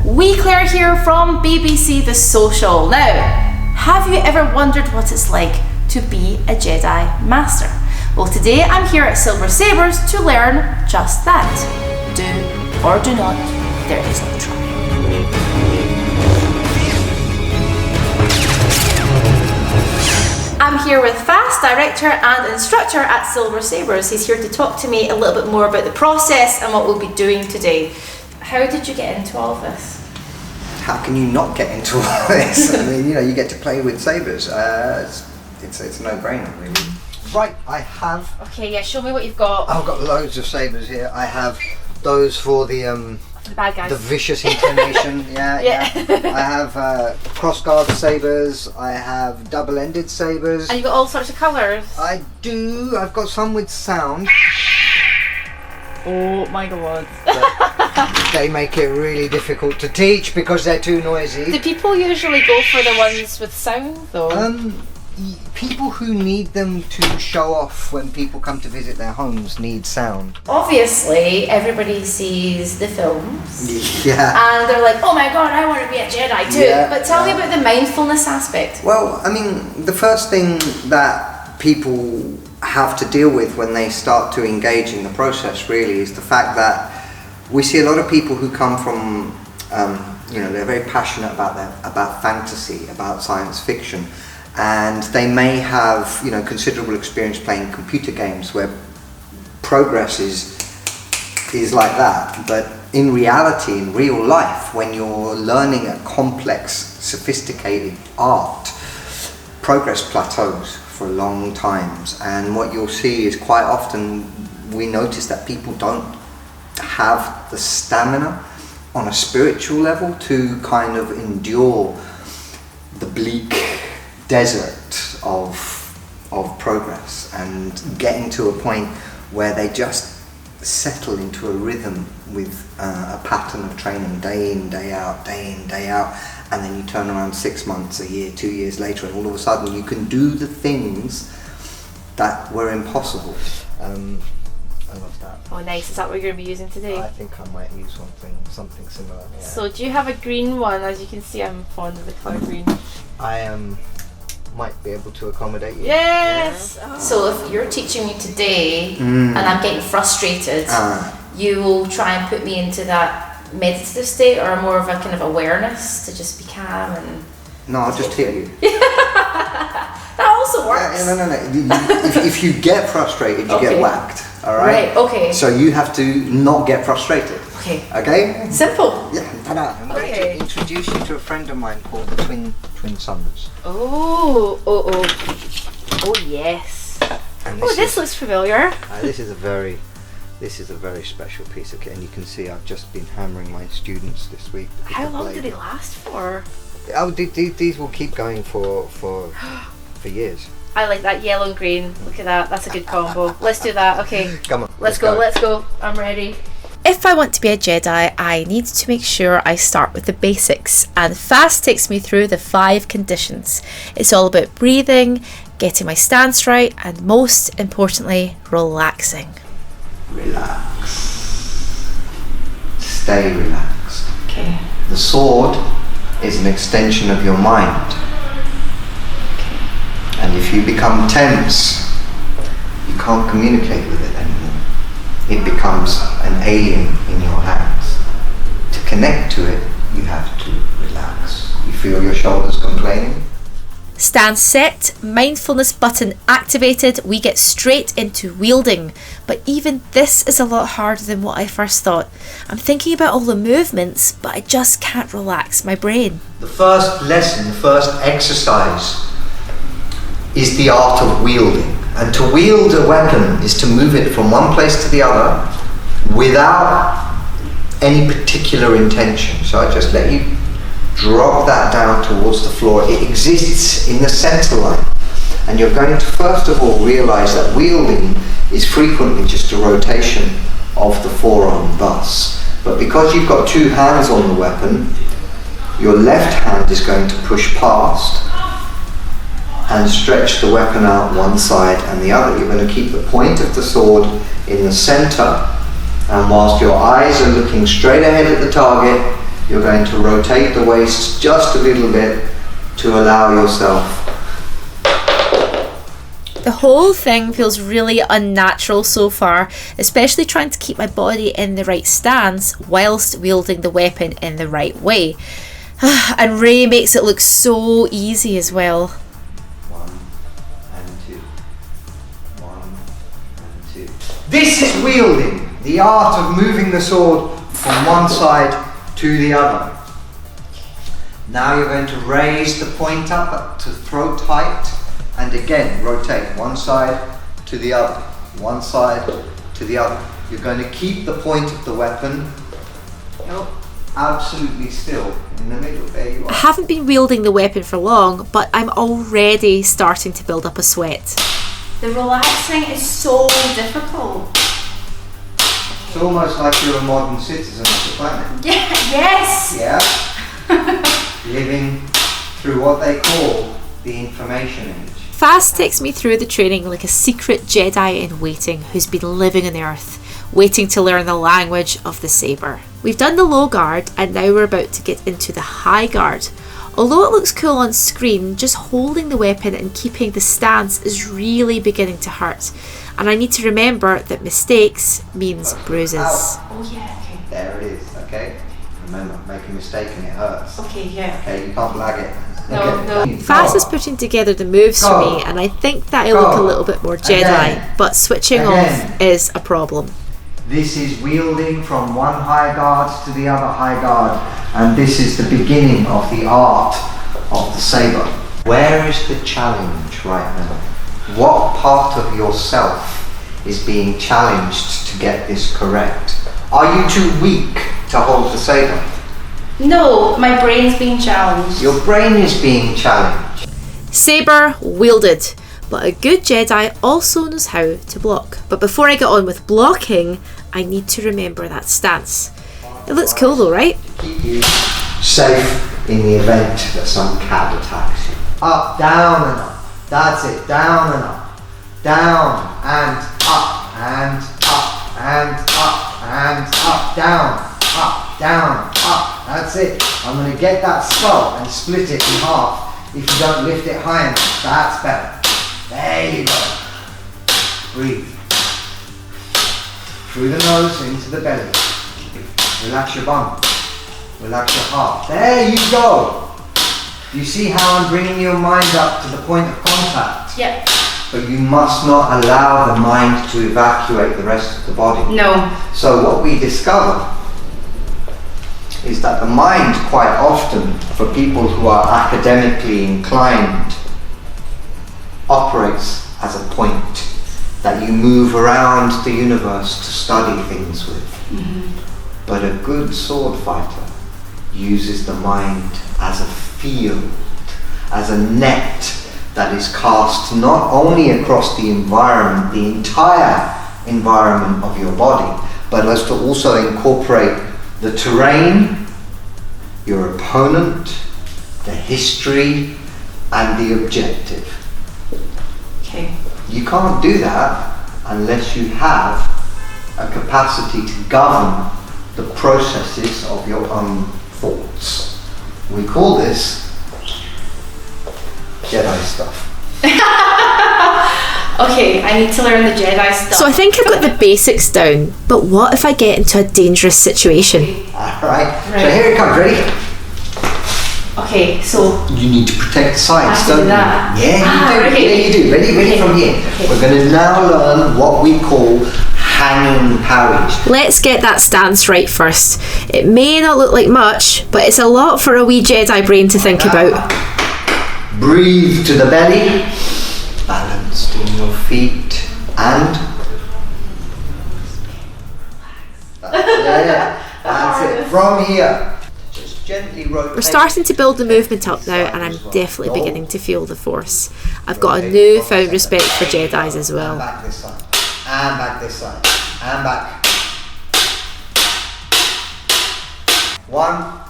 Wee Claire here from BBC The Social. Now, have you ever wondered what it's like to be a Jedi Master? Well, today I'm here at Silver Sabres to learn just that. Do or do not, there is no try. I'm here with FAST director and instructor at Silver Sabres. He's here to talk to me a little bit more about the process and what we'll be doing today. How did you get into all of this? How can you not get into all this? I mean, you get to play with sabers. It's a no-brainer, really. Right, I have. Okay, yeah, show me what you've got. I've got loads of sabers here. I have those for the bad guys. The vicious inclination. yeah. I have cross-guard sabers. I have double-ended sabers. And you've got all sorts of colours. I do. I've got some with sound. Oh my god. They make it really difficult to teach because they're too noisy. Do people usually go for the ones with sound though? People who need them to show off when people come to visit their homes need sound. Obviously, everybody sees the films. Yeah. And they're like, oh my god, I want to be a Jedi too. Yeah, but tell me about the mindfulness aspect. Well, I mean, the first thing that people have to deal with when they start to engage in the process really is the fact that we see a lot of people who come from, they're very passionate about fantasy, about science fiction, and they may have, considerable experience playing computer games where progress is like that. But in reality, in real life, when you're learning a complex, sophisticated art, progress plateaus for long times, and what you'll see is quite often we notice that people don't have the stamina on a spiritual level to kind of endure the bleak desert of progress and getting to a point where they just settle into a rhythm with a pattern of training day in, day out, and then you turn around 6 months, a year, 2 years later, and all of a sudden you can do the things that were impossible. I love that. Oh nice, is that what you're going to be using today? I think I might use something similar. Yeah. So do you have a green one? As you can see, I'm fond of the colour green. I might be able to accommodate you. Yes! Yeah. Oh. So if you're teaching me today and I'm getting frustrated, you will try and put me into that meditative state or more of a kind of awareness to just be calm and... No, I'll just hit you. That also works. No. If you get frustrated, you get whacked. All right. Right. Okay. So you have to not get frustrated. Okay. Okay. Simple. Yeah. I'm going to introduce you to a friend of mine called the Twin Suns. Oh yes. And this looks familiar. This is a very special piece of kit, and you can see I've just been hammering my students this week. How long did it last for? Oh, these will keep going for years. I like that yellow and green. Look at that. That's a good combo. Let's do that. Okay. Come on. Let's go. I'm ready. If I want to be a Jedi, I need to make sure I start with the basics, and FAST takes me through the 5 conditions. It's all about breathing, getting my stance right, and most importantly, relaxing. Relax. Stay relaxed. Okay. The sword is an extension of your mind. Okay. And if you become tense, you can't communicate with it anymore. It becomes an alien in your hands. To connect to it, you have to relax. You feel your shoulders complaining? Stance set, mindfulness button activated, we get straight into wielding. But even this is a lot harder than what I first thought. I'm thinking about all the movements, but I just can't relax my brain. The first lesson, the first exercise is the art of wielding. And to wield a weapon is to move it from one place to the other without any particular intention. So I just let you drop that down towards the floor. It exists in the center line. And you're going to first of all realize that wielding is frequently just a rotation of the forearm thus. But because you've got 2 hands on the weapon, your left hand is going to push past and stretch the weapon out one side and the other. You're going to keep the point of the sword in the center, and whilst your eyes are looking straight ahead at the target, you're going to rotate the waist just a little bit to allow yourself. The whole thing feels really unnatural so far, especially trying to keep my body in the right stance whilst wielding the weapon in the right way. And Ray makes it look so easy as well. 1 and 2. 1 and 2. This is wielding, the art of moving the sword from one side to the other. Now you're going to raise the point up to throat height, and again rotate one side to the other, one side to the other. You're going to keep the point of the weapon absolutely still in the middle. There you are. I haven't been wielding the weapon for long, but I'm already starting to build up a sweat. The relaxing is so difficult. It's almost like you're a modern citizen of the planet. Yeah, yes! Yeah. Living through what they call the information age. Fast takes me through the training like a secret Jedi in waiting who's been living on the earth, waiting to learn the language of the Saber. We've done the low guard and now we're about to get into the high guard. Although it looks cool on screen, just holding the weapon and keeping the stance is really beginning to hurt. And I need to remember that mistakes means bruises. Ow. Oh yeah, okay. There it is, okay? Remember, make a mistake and it hurts. Okay, yeah. Okay, you can't blag it. No. Fast is putting together the moves for me, and I think that'll look a little bit more Jedi, but switching off is a problem. This is wielding from one high guard to the other high guard, and this is the beginning of the art of the saber. Where is the challenge right now? What part of yourself is being challenged to get this correct? Are you too weak to hold the saber? No, my brain's being challenged. Your brain is being challenged. Saber wielded, but a good Jedi also knows how to block. But before I get on with blocking, I need to remember that stance. It looks cool though, right? Keep you safe in the event that some cad attacks you. Up, down and up. That's it. Down and up. Down and up and up and up and up. Down, up, down, up. That's it. I'm going to get that skull and split it in half if you don't lift it high enough. That's better. There you go. Breathe. Through the nose into the belly. Relax your bum. Relax your heart. There you go. You see how I'm bringing your mind up to the point of contact? Yep. But you must not allow the mind to evacuate the rest of the body. No. So what we discover is that the mind quite often, for people who are academically inclined, operates as a point that you move around the universe to study things with. Mm-hmm. But a good sword fighter uses the mind as a field, as a net that is cast not only across the environment, the entire environment of your body, but as to also incorporate the terrain, your opponent, the history, and the objective. Okay. You can't do that unless you have a capacity to govern the processes of your own thoughts. We call this Jedi stuff. Okay, I need to learn the Jedi stuff. So I think I've got the basics down, but what if I get into a dangerous situation? Alright, so here it comes, ready? Okay, so you need to protect the sides, don't you? That. Yeah, you do. Okay. Yeah, you do. Ready from here. Okay. We're going to now learn what we call hanging parries. Let's get that stance right first. It may not look like much, but it's a lot for a wee Jedi brain to think about. Breathe to the belly, balanced in your feet, and that's it. From here, just gently rotate. We're starting to build the movement up now, and I'm definitely beginning to feel the force. I've got a newfound respect for Jedis as well. And back this side, and back this side, and back. 1,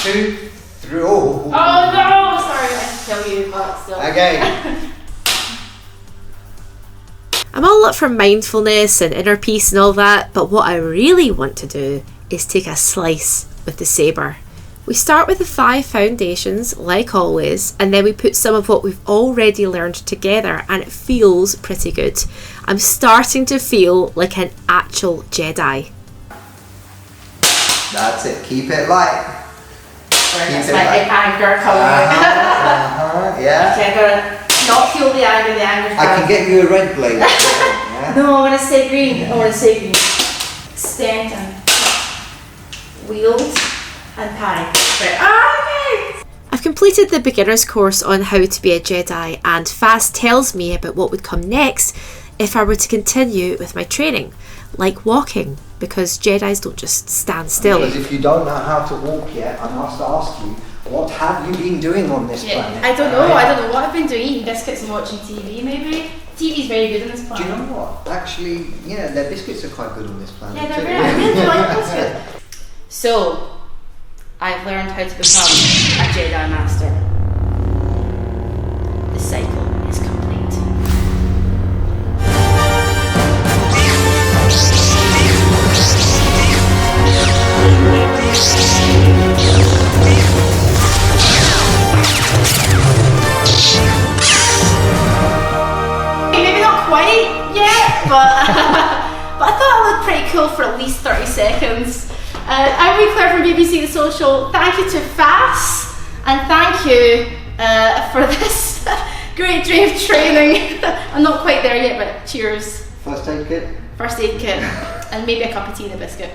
2, 3. Oh no! Sorry, I have to tell you, but still. Again. I'm all up for mindfulness and inner peace and all that, but what I really want to do is take a slice with the saber. We start with the 5 foundations, like always, and then we put some of what we've already learned together, and it feels pretty good. I'm starting to feel like an actual Jedi. That's it, keep it light. That's my anger coming out. Yeah. Okay, I'm gonna not feel the anger, the anger's I can get you a red blade. Yeah. No, I want to say green. I want to say green. Extend and wield and parry. Right. Okay. I've completed the beginner's course on how to be a Jedi, and fast tells me about what would come next if I were to continue with my training, like walking, because Jedis don't just stand still. Because if you don't know how to walk yet, I must ask you, what have you been doing on this planet? I don't know. I don't know what I've been doing. Eating biscuits and watching TV, maybe. TV's very good on this planet. Do you know what? Actually, yeah, their biscuits are quite good on this planet. Yeah, they're very good. I like biscuits. So, I've learned how to become a Jedi Master. The cycle is complete. Maybe not quite yet, but I thought it looked pretty cool for at least 30 seconds. I'm Wee Claire from BBC The Social. Thank you to FAS, and thank you for this great day of training. I'm not quite there yet, but cheers. First aid kit? First aid kit, and maybe a cup of tea and a biscuit.